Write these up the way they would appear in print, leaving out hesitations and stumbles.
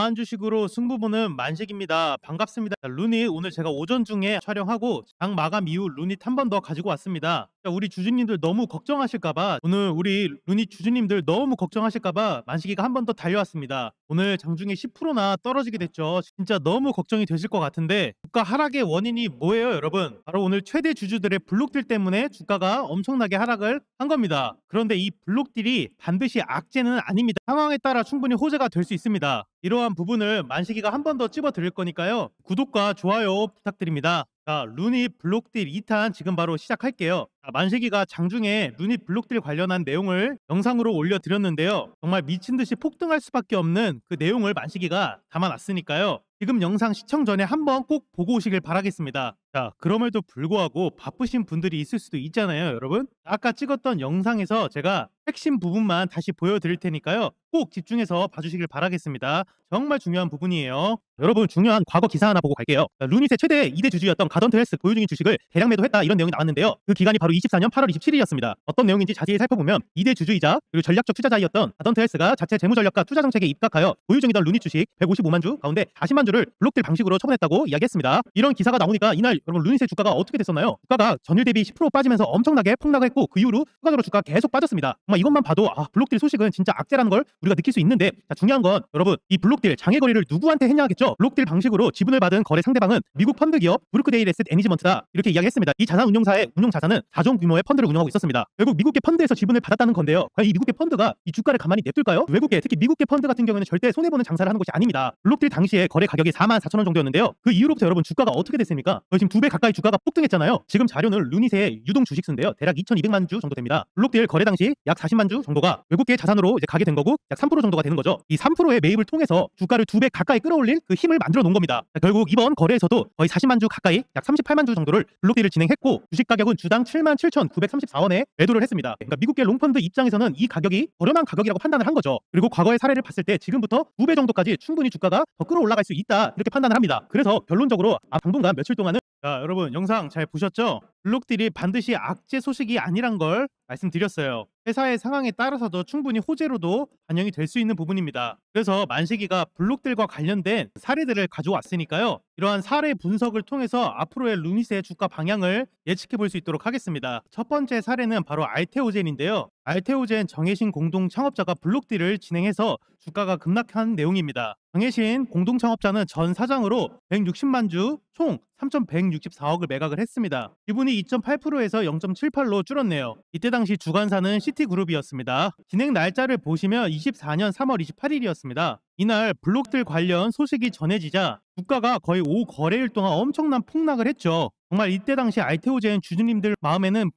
강한 주식으로 승부 보는 만식입니다. 반갑습니다. 루닛 오늘 제가 오전 중에 촬영하고 장 마감 이후 루닛 한 번 더 가지고 왔습니다. 우리 주주님들 너무 걱정하실까봐 오늘 우리 루닛 주주님들 너무 걱정하실까봐 만식이가 한 번 더 달려왔습니다. 오늘 장중에 10%나 떨어지게 됐죠. 진짜 너무 걱정이 되실 것 같은데 주가 하락의 원인이 뭐예요, 여러분? 바로 오늘 최대 주주들의 블록딜 때문에 주가가 엄청나게 하락을 한 겁니다. 그런데 이 블록딜이 반드시 악재는 아닙니다. 상황에 따라 충분히 호재가 될 수 있습니다. 이러한 부분을 만식이가 한 번 더 찝어 드릴 거니까요. 구독과 좋아요 부탁드립니다. 자, 루닛 블록딜 2탄 지금 바로 시작할게요. 자, 만식이가 장중에 루닛 블록딜 관련한 내용을 영상으로 올려드렸는데요. 정말 미친듯이 폭등할 수밖에 없는 그 내용을 만식이가 담아놨으니까요. 지금 영상 시청 전에 한번 꼭 보고 오시길 바라겠습니다. 자, 그럼에도 불구하고 바쁘신 분들이 있을 수도 있잖아요, 여러분. 아까 찍었던 영상에서 제가 핵심 부분만 다시 보여드릴 테니까요. 꼭 집중해서 봐주시길 바라겠습니다. 정말 중요한 부분이에요. 여러분, 중요한 과거 기사 하나 보고 갈게요. 자, 루닛의 최대 2대 주주였던 가던트 헬스 보유 중인 주식을 대량 매도했다, 이런 내용이 나왔는데요. 그 기간이 바로 24년 8월 27일이었습니다. 어떤 내용인지 자세히 살펴보면 2대 주주이자 그리고 전략적 투자자이었던 가던트 헬스가 자체 재무전략과 투자 정책에 입각하여 보유 중이던 루닛 주식 155만 주 가운데 40만 주를 블록딜 방식으로 처분했다고 이야기했습니다. 이런 기사가 나오니까 이날 여러분 루닛의 주가가 어떻게 됐었나요? 주가가 전일 대비 10% 빠지면서 엄청나게 폭락을 했고, 그 이후로 추가적으로 주가가 계속 빠졌습니다. 정말 이것만 봐도 블록딜 소식은 진짜 악재라는 걸 우리가 느낄 수 있는데, 자, 중요한 건 여러분, 이 블록딜 장외 거래를 누구한테 했냐 하겠죠. 블록딜 방식으로 지분을 받은 거래 상대방은 미국 펀드 기업 브루크데일 에셋 애니지먼트다, 이렇게 이야기했습니다. 이 자산 운용사의 운용 자산은 4종 규모의 펀드를 운영하고 있었습니다. 결국 미국계 펀드에서 지분을 받았다는 건데요. 과연 이 미국계 펀드가 이 주가를 가만히 냅둘까요? 외국계, 특히 미국계 펀드 같은 경우에는 절대 손해보는 장사를 하는 것이 아닙니다. 블록딜 당시에 거래 가격이 44,000원 정도였는데요. 그 이후로부터 여러분 주가가 어떻게 됐습니까? 거의 지금 2배 가까이 주가가 폭등했잖아요. 지금 자료는 루닛의 유동 주식수인데요. 대략 2,200만 주 정도 됩니다. 블록딜 거래 당시 약 40만 주 정도가 외국계 자산으로 이제 가게 된 거고, 약 3% 정도가 되는 거죠. 이 3%의 매입을 통해서 주가를 2배 가까이 끌어올릴 그 힘을 만들어 놓은 겁니다. 자, 결국 이번 거래에서도 거의 40만 주 가까이 약 38만 주 정도를 블록딜을 진행했고, 주식 가격은 주당 77,934원에 매도를 했습니다. 그러니까 미국계 롱펀드 입장에서는 이 가격이 저렴한 가격이라고 판단을 한 거죠. 그리고 과거의 사례를 봤을 때 지금부터 2배 정도까지 충분히 주가가 더 끌어올라갈 수 있다, 이렇게 판단을 합니다. 그래서 결론적으로 당분간 며칠 동안은, 자, 여러분 영상 잘 보셨죠? 블록딜이 반드시 악재 소식이 아니란 걸 말씀드렸어요. 회사의 상황에 따라서도 충분히 호재로도 반영이 될 수 있는 부분입니다. 그래서 만식이가 블록딜과 관련된 사례들을 가져왔으니까요. 이러한 사례 분석을 통해서 앞으로의 루닛의 주가 방향을 예측해 볼 수 있도록 하겠습니다. 첫 번째 사례는 바로 알테오젠인데요. 알테오젠 정혜신 공동 창업자가 블록딜을 진행해서 주가가 급락한 내용입니다. 정혜신 공동 창업자는 전 사장으로 160만 주 총 3,164억을 매각을 했습니다. 지분이 2.8%에서 0.78로 줄었네요. 이때 당시 주관사는 시티그룹이었습니다. 진행 날짜를 보시면 24년 3월 28일이었습니다. 이날 블록딜 관련 소식이 전해지자 주가가 거의 5거래일 동안 엄청난 폭락을 했죠. 정말 이때 당시 알테오젠 주주님들 마음에는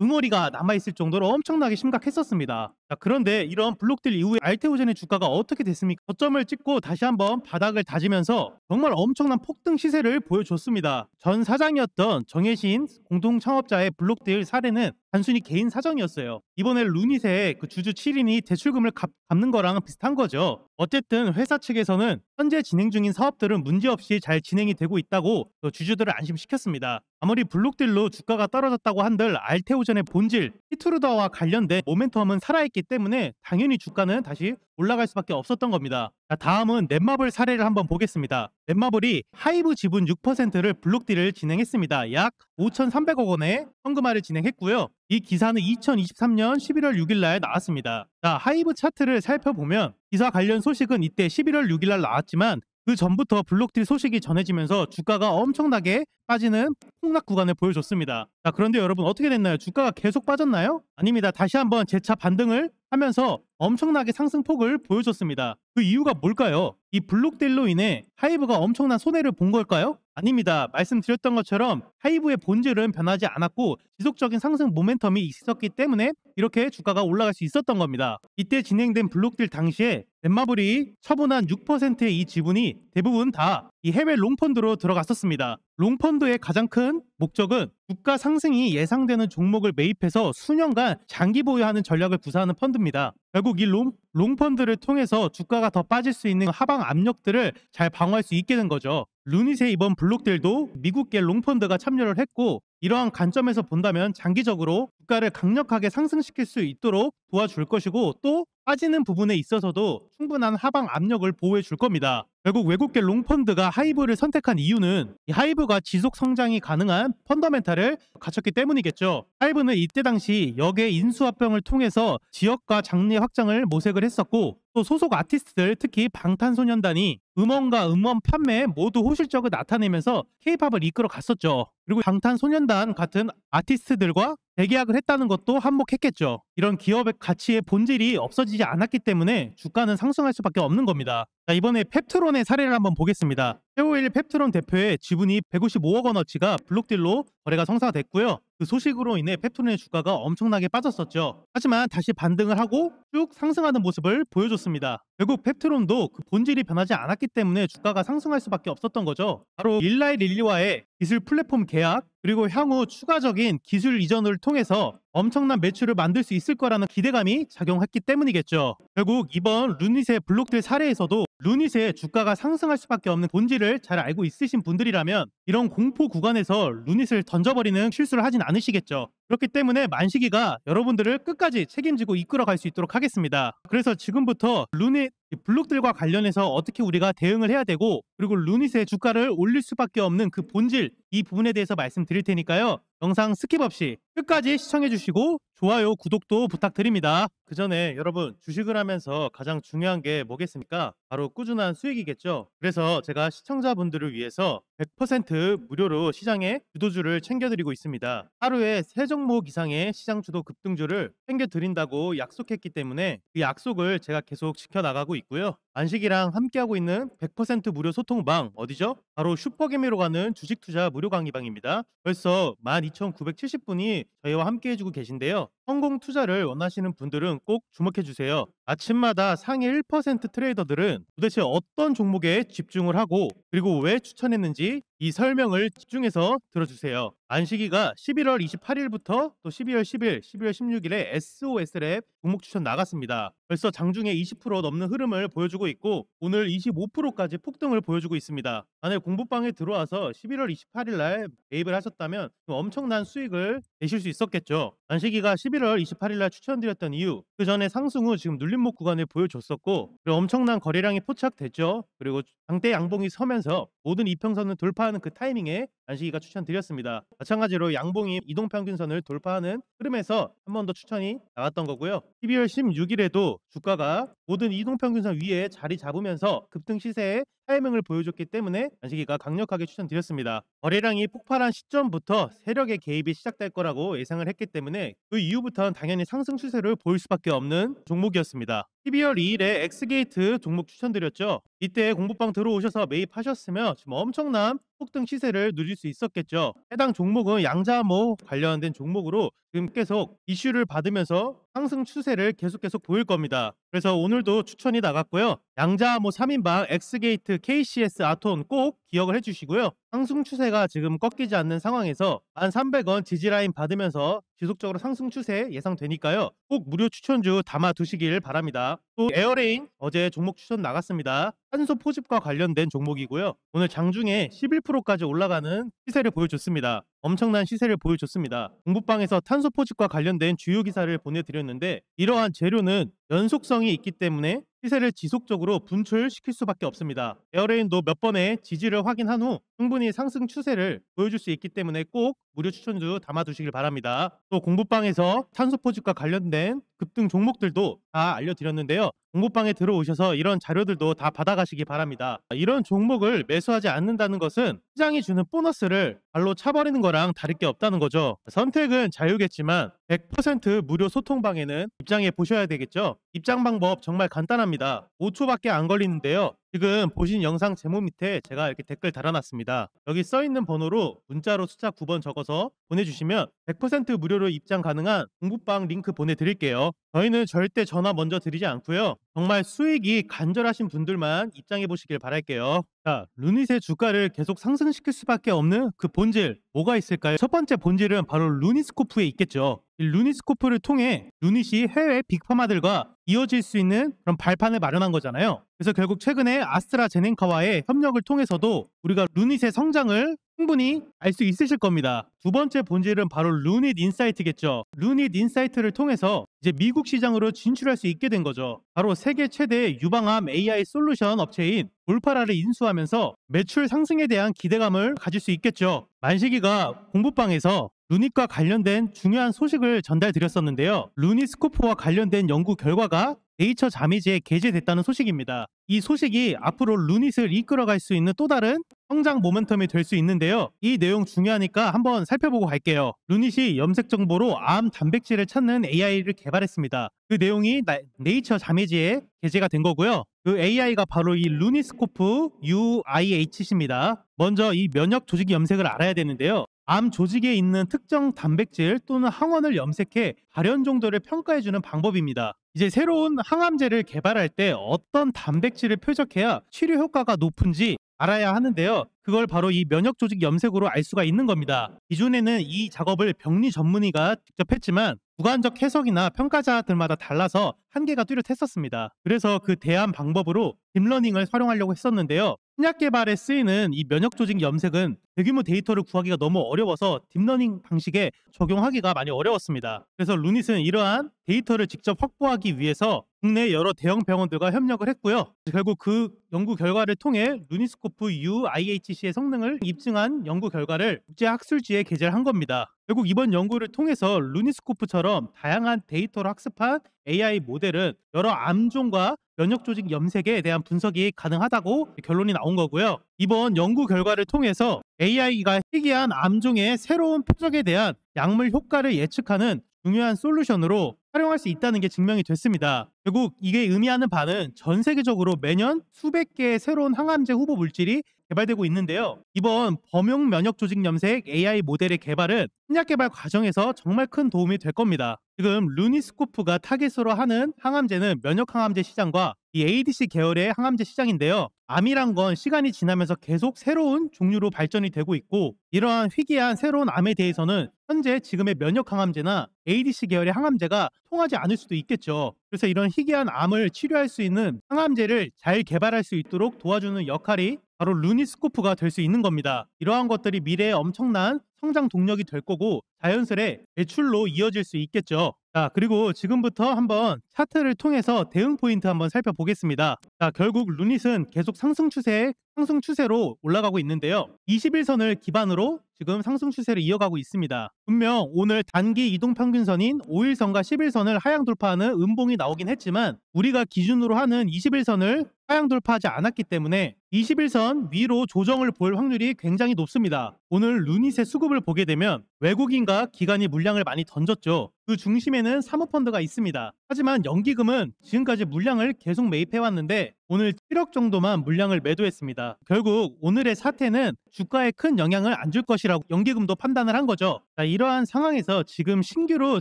응어리가 남아있을 정도로 엄청나게 심각했었습니다. 자, 그런데 이런 블록딜 이후에 알테오젠의 주가가 어떻게 됐습니까? 저점을 찍고 다시 한번 바닥을 다지면서 정말 엄청난 폭등 시세를 보여줬습니다. 전 사장이었던 정혜신 공동 창업자의 블록딜 사례는 단순히 개인 사정이었어요. 이번에 루닛의 그 주주 7인이 대출금을 갚는 거랑 비슷한 거죠. 어쨌든 회사 측에서는 현재 진행 중인 사업들은 문제없이 잘 진행이 되고 있다고 주주들을 안심시켰습니다. 아무리 블록딜로 주가가 떨어졌다고 한들 알테오젠의 본질 히트루더와 관련된 모멘텀은 살아있기 때문에 당연히 주가는 다시 올라갈 수밖에 없었던 겁니다. 자, 다음은 넷마블 사례를 한번 보겠습니다. 넷마블이 하이브 지분 6%를 블록딜을 진행했습니다. 약 5,300억 원의 현금화를 진행했고요. 이 기사는 2023년 11월 6일 날 나왔습니다. 자, 하이브 차트를 살펴보면 기사 관련 소식은 이때 11월 6일 날 나왔지만 그 전부터 블록딜 소식이 전해지면서 주가가 엄청나게 빠지는 폭락 구간을 보여줬습니다. 자, 그런데 여러분 어떻게 됐나요? 주가가 계속 빠졌나요? 아닙니다. 다시 한번 재차 반등을 하면서 엄청나게 상승폭을 보여줬습니다. 그 이유가 뭘까요? 이 블록딜로 인해 하이브가 엄청난 손해를 본 걸까요? 아닙니다. 말씀드렸던 것처럼 하이브의 본질은 변하지 않았고 지속적인 상승 모멘텀이 있었기 때문에 이렇게 주가가 올라갈 수 있었던 겁니다. 이때 진행된 블록딜 당시에 넷마블이 처분한 6%의 이 지분이 대부분 다 이 해외 롱펀드로 들어갔었습니다. 롱펀드의 가장 큰 목적은 주가 상승이 예상되는 종목을 매입해서 수년간 장기 보유하는 전략을 구사하는 펀드입니다. 결국 이 롱펀드를 통해서 주가가 더 빠질 수 있는 하방 압력들을 잘 방어할 수 있게 된 거죠. 루닛의 이번 블록딜도 미국계 롱펀드가 참여를 했고, 이러한 관점에서 본다면 장기적으로 주가를 강력하게 상승시킬 수 있도록 도와줄 것이고, 또 빠지는 부분에 있어서도 충분한 하방 압력을 보호해 줄 겁니다. 결국 외국계 롱펀드가 하이브를 선택한 이유는 이 하이브가 지속 성장이 가능한 펀더멘탈을 갖췄기 때문이겠죠. 하이브는 이때 당시 역의 인수합병을 통해서 지역과 장르 확장을 모색을 했었고, 또 소속 아티스트들, 특히 방탄소년단이 음원과 음원 판매에 모두 호실적을 나타내면서 K-팝을 이끌어 갔었죠. 그리고 방탄소년단 같은 아티스트들과 재계약을 했다는 것도 한몫했겠죠. 이런 기업의 가치의 본질이 없어지지 않았기 때문에 주가는 상승할 수밖에 없는 겁니다. 자, 이번에 펩트론의 사례를 한번 보겠습니다. 최호일 펩트론 대표의 지분이 155억 원어치가 블록딜로 거래가 성사가 됐고요. 그 소식으로 인해 펩트론의 주가가 엄청나게 빠졌었죠. 하지만 다시 반등을 하고 쭉 상승하는 모습을 보여줬습니다. 결국 펩트론도 그 본질이 변하지 않았기 때문에 주가가 상승할 수밖에 없었던 거죠. 바로 일라이 릴리와의 기술 플랫폼 계약, 그리고 향후 추가적인 기술 이전을 통해서 엄청난 매출을 만들 수 있을 거라는 기대감이 작용했기 때문이겠죠. 결국 이번 루닛의 블록딜 사례에서도 루닛의 주가가 상승할 수밖에 없는 본질을 잘 알고 있으신 분들이라면 이런 공포 구간에서 루닛을 던져버리는 실수를 하진 않으시겠죠. 그렇기 때문에 만식이가 여러분들을 끝까지 책임지고 이끌어갈 수 있도록 하겠습니다. 그래서 지금부터 루닛 블록들과 관련해서 어떻게 우리가 대응을 해야 되고, 그리고 루닛의 주가를 올릴 수밖에 없는 그 본질, 이 부분에 대해서 말씀드릴 테니까요. 영상 스킵 없이 끝까지 시청해 주시고 좋아요, 구독도 부탁드립니다. 그 전에 여러분, 주식을 하면서 가장 중요한 게 뭐겠습니까? 바로 꾸준한 수익이겠죠. 그래서 제가 시청자분들을 위해서 100% 무료로 시장의 주도주를 챙겨드리고 있습니다. 하루에 3종목 이상의 시장 주도 급등주를 챙겨드린다고 약속했기 때문에 그 약속을 제가 계속 지켜나가고 있고요. 안식이랑 함께하고 있는 100% 무료 소통방 어디죠? 바로 슈퍼개미로 가는 주식 투자 무료 강의방입니다. 벌써 12,970분이 저희와 함께해주고 계신데요. 성공 투자를 원하시는 분들은 꼭 주목해주세요. 아침마다 상위 1% 트레이더들은 도대체 어떤 종목에 집중을 하고, 그리고 왜 추천했는지 이 설명을 집중해서 들어주세요. 안식이가 11월 28일부터 또 12월 10일, 12월 16일에 SOS랩 종목 추천 나갔습니다. 벌써 장중에 20% 넘는 흐름을 보여주고 있고, 오늘 25%까지 폭등을 보여주고 있습니다. 만약 공부방에 들어와서 11월 28일 날 매입을 하셨다면 엄청난 수익을 내실 수 있었겠죠. 안식이가 11월 28일 날 추천드렸던 이유, 그 전에 상승 후 지금 눌림목 구간을 보여줬었고, 그리고 엄청난 거래량이 포착됐죠. 그리고 장대 양봉이 서면서 모든 이평선을 돌파하는 그 타이밍에 안식이가 추천드렸습니다. 마찬가지로 양봉이 이동평균선을 돌파하는 흐름에서 한 번 더 추천이 나왔던 거고요. 12월 16일에도 주가가 모든 이동평균선 위에 자리 잡으면서 급등 시세의 타이밍을 보여줬기 때문에 안식이가 강력하게 추천드렸습니다. 거래량이 폭발한 시점부터 세력의 개입이 시작될 거라고 예상을 했기 때문에 그 이후부터는 당연히 상승 추세를 보일 수밖에 없는 종목이었습니다. 12월 2일에 엑스게이트 종목 추천드렸죠. 이때 공부방 들어오셔서 매입하셨으면 지금 엄청난 폭등 시세를 누릴 수 있었겠죠. 해당 종목은 양자모 관련된 종목으로 지금 계속 이슈를 받으면서 상승 추세를 계속 보일 겁니다. 그래서 오늘도 추천이 나갔고요. 양자모 3인방 엑스게이트 KCS 아톤 꼭 기억을 해주시고요. 상승 추세가 지금 꺾이지 않는 상황에서 1,300원 지지라인 받으면서 지속적으로 상승 추세 예상되니까요. 꼭 무료 추천주 담아 두시길 바랍니다. 또 에어레인 어제 종목 추천 나갔습니다. 탄소 포집과 관련된 종목이고요. 오늘 장중에 11%까지 올라가는 시세를 보여줬습니다. 엄청난 시세를 보여줬습니다. 공부방에서 탄소 포집과 관련된 주요 기사를 보내드렸는데, 이러한 재료는 연속성이 있기 때문에 시세를 지속적으로 분출시킬 수밖에 없습니다. 에어레인도 몇 번의 지지를 확인한 후 충분히 상승 추세를 보여줄 수 있기 때문에 꼭 무료 추천주 담아두시길 바랍니다. 또 공부방에서 탄소 포집과 관련된 급등 종목들도 다 알려드렸는데요. 공부방에 들어오셔서 이런 자료들도 다 받아가시기 바랍니다. 이런 종목을 매수하지 않는다는 것은 시장이 주는 보너스를 발로 차버리는 거랑 다를 게 없다는 거죠. 선택은 자유겠지만 100% 무료 소통방에는 입장해 보셔야 되겠죠. 입장 방법 정말 간단합니다. 5초밖에 안 걸리는데요. 지금 보신 영상 제목 밑에 제가 이렇게 댓글 달아놨습니다. 여기 써있는 번호로 문자로 숫자 9번 적어서 보내주시면 100% 무료로 입장 가능한 공부방 링크 보내드릴게요. 저희는 절대 전화 먼저 드리지 않고요. 정말 수익이 간절하신 분들만 입장해 보시길 바랄게요. 자, 루닛의 주가를 계속 상승시킬 수밖에 없는 그 본질, 뭐가 있을까요? 첫 번째 본질은 바로 루니스코프에 있겠죠. 이 루니스코프를 통해 루닛이 해외 빅파마들과 이어질 수 있는 그런 발판을 마련한 거잖아요. 그래서 결국 최근에 아스트라제네카와의 협력을 통해서도 우리가 루닛의 성장을 충분히 알 수 있으실 겁니다. 두 번째 본질은 바로 루닛 인사이트겠죠. 루닛 인사이트를 통해서 이제 미국 시장으로 진출할 수 있게 된 거죠. 바로 세계 최대 유방암 AI 솔루션 업체인 볼파라를 인수하면서 매출 상승에 대한 기대감을 가질 수 있겠죠. 만식이가 공부방에서 루닛과 관련된 중요한 소식을 전달드렸었는데요. 루닛 스코프와 관련된 연구 결과가 네이처 자미지에 게재됐다는 소식입니다. 이 소식이 앞으로 루닛을 이끌어갈 수 있는 또 다른 성장 모멘텀이 될 수 있는데요. 이 내용 중요하니까 한번 살펴보고 갈게요. 루닛이 염색 정보로 암 단백질을 찾는 AI를 개발했습니다. 그 내용이 네이처 자미지에 게재가 된 거고요. 그 AI가 바로 이 루닛스코프 UIHC입니다. 먼저 이 면역 조직 염색을 알아야 되는데요. 암 조직에 있는 특정 단백질 또는 항원을 염색해 발현 정도를 평가해주는 방법입니다. 이제 새로운 항암제를 개발할 때 어떤 단백질을 표적해야 치료 효과가 높은지 알아야 하는데요. 그걸 바로 이 면역 조직 염색으로 알 수가 있는 겁니다. 기존에는 이 작업을 병리 전문의가 직접 했지만 주관적 해석이나 평가자들마다 달라서 한계가 뚜렷했었습니다. 그래서 그 대안 방법으로 딥러닝을 활용하려고 했었는데요. 신약 개발에 쓰이는 이 면역 조직 염색은 대규모 데이터를 구하기가 너무 어려워서 딥러닝 방식에 적용하기가 많이 어려웠습니다. 그래서 루닛은 이러한 데이터를 직접 확보하기 위해서 국내 여러 대형 병원들과 협력을 했고요. 결국 그 연구 결과를 통해 루닛스코프 UIHC의 성능을 입증한 연구 결과를 국제학술지에 게재를 한 겁니다. 결국 이번 연구를 통해서 루닛스코프처럼 다양한 데이터를 학습한 AI 모델은 여러 암종과 면역 조직 염색에 대한 분석이 가능하다고 결론이 나온 거고요. 이번 연구 결과를 통해서 AI가 희귀한 암종의 새로운 표적에 대한 약물 효과를 예측하는 중요한 솔루션으로 활용할 수 있다는 게 증명이 됐습니다. 결국 이게 의미하는 바는 전 세계적으로 매년 수백 개의 새로운 항암제 후보 물질이 개발되고 있는데요. 이번 범용 면역 조직 염색 AI 모델의 개발은 신약 개발 과정에서 정말 큰 도움이 될 겁니다. 지금 루닛스코프가 타겟으로 하는 항암제는 면역 항암제 시장과 이 ADC 계열의 항암제 시장인데요. 암이란 건 시간이 지나면서 계속 새로운 종류로 발전이 되고 있고 이러한 희귀한 새로운 암에 대해서는 현재 지금의 면역 항암제나 ADC 계열의 항암제가 통하지 않을 수도 있겠죠. 그래서 이런 희귀한 암을 치료할 수 있는 항암제를 잘 개발할 수 있도록 도와주는 역할이 바로 루닛스코프가 될 수 있는 겁니다. 이러한 것들이 미래에 엄청난 성장 동력이 될 거고 자연스레 매출로 이어질 수 있겠죠. 자, 그리고 지금부터 한번 차트를 통해서 대응 포인트 한번 살펴보겠습니다. 자, 결국 루닛은 계속 상승 추세로 올라가고 있는데요. 21선을 기반으로 지금 상승 추세를 이어가고 있습니다. 분명 오늘 단기 이동 평균선인 5일선과 11선을 하향 돌파하는 음봉이 나오긴 했지만 우리가 기준으로 하는 21선을 하향 돌파하지 않았기 때문에 21선 위로 조정을 볼 확률이 굉장히 높습니다. 오늘 루닛의 수급을 보게 되면 외국인과 기관이 물량을 많이 던졌죠. 그 중심에는 사모펀드가 있습니다. 하지만 연기금은 지금까지 물량을 계속 매입해왔는데 오늘 7억 정도만 물량을 매도했습니다. 결국 오늘의 사태는 주가에 큰 영향을 안 줄 것이라고 연기금도 판단을 한 거죠. 자, 이러한 상황에서 지금 신규로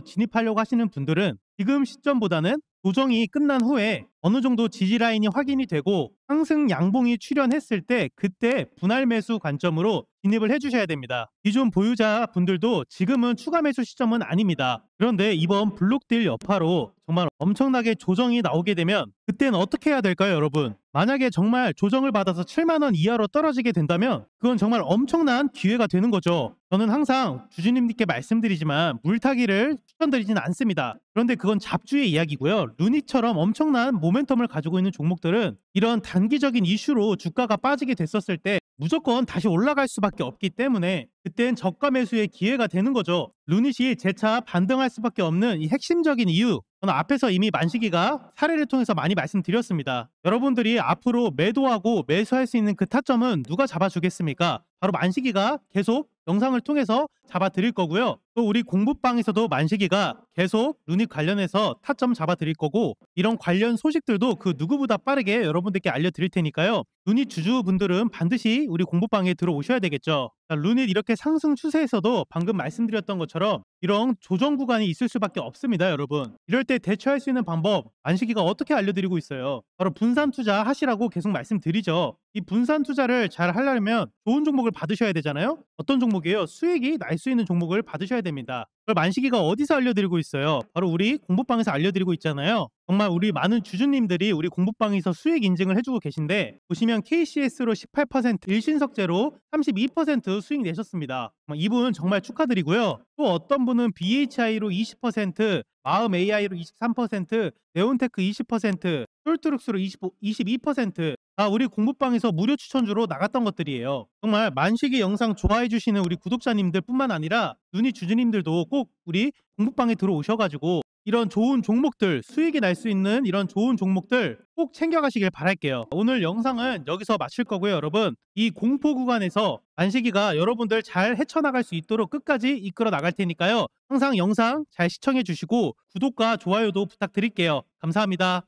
진입하려고 하시는 분들은 지금 시점보다는 조정이 끝난 후에 어느 정도 지지 라인이 확인이 되고 상승 양봉이 출현했을 때 그때 분할 매수 관점으로 진입을 해주셔야 됩니다. 기존 보유자 분들도 지금은 추가 매수 시점은 아닙니다. 그런데 이번 블록딜 여파로 정말 엄청나게 조정이 나오게 되면 그때는 어떻게 해야 될까요, 여러분? 만약에 정말 조정을 받아서 7만 원 이하로 떨어지게 된다면 그건 정말 엄청난 기회가 되는 거죠. 저는 항상 주주님께 말씀드리지만 물타기를 추천드리지는 않습니다. 그런데 그건 잡주의 이야기고요. 루닛처럼 엄청난 모멘텀을 가지고 있는 종목들은 이런 단기적인 이슈로 주가가 빠지게 됐었을 때 무조건 다시 올라갈 수밖에 없기 때문에 그땐 저가 매수의 기회가 되는 거죠. 루닛이 재차 반등할 수밖에 없는 이 핵심적인 이유, 저는 앞에서 이미 만식이가 사례를 통해서 많이 말씀드렸습니다. 여러분들이 앞으로 매도하고 매수할 수 있는 그 타점은 누가 잡아주겠습니까? 바로 만식이가 계속 영상을 통해서 잡아드릴 거고요. 또 우리 공부방에서도 만식이가 계속 루닛 관련해서 타점 잡아드릴 거고 이런 관련 소식들도 그 누구보다 빠르게 여러분들께 알려드릴 테니까요. 루닛 주주분들은 반드시 우리 공부방에 들어오셔야 되겠죠. 자, 루닛 이렇게 상승 추세에서도 방금 말씀드렸던 것처럼 이런 조정 구간이 있을 수밖에 없습니다, 여러분. 이럴 때 대처할 수 있는 방법 만식이가 어떻게 알려드리고 있어요. 바로 분산 투자 하시라고 계속 말씀드리죠. 이 분산 투자를 잘 하려면 좋은 종목을 받으셔야 되잖아요. 어떤 종목이에요? 수익이 날 수 있는 종목을 받으셔야 됩니다. 그걸 만식이가 어디서 알려드리고 있어요? 바로 우리 공부방에서 알려드리고 있잖아요. 정말 우리 많은 주주님들이 우리 공부방에서 수익 인증을 해주고 계신데, 보시면 KCS로 18%, 일신석재로 32% 수익 내셨습니다. 이분 정말 축하드리고요. 또 어떤 분은 BHI로 20%, 마음 AI로 23%, 네온테크 20%, 톨트룩스로 22%, 다 우리 공부방에서 무료 추천주로 나갔던 것들이에요. 정말 만식이 영상 좋아해 주시는 우리 구독자님들 뿐만 아니라 눈이 주주님들도 꼭 우리 공부방에 들어오셔가지고 이런 좋은 종목들, 수익이 날 수 있는 이런 좋은 종목들 꼭 챙겨가시길 바랄게요. 오늘 영상은 여기서 마칠 거고요, 여러분. 이 공포 구간에서 만식이가 여러분들 잘 헤쳐나갈 수 있도록 끝까지 이끌어 나갈 테니까요. 항상 영상 잘 시청해 주시고 구독과 좋아요도 부탁드릴게요. 감사합니다.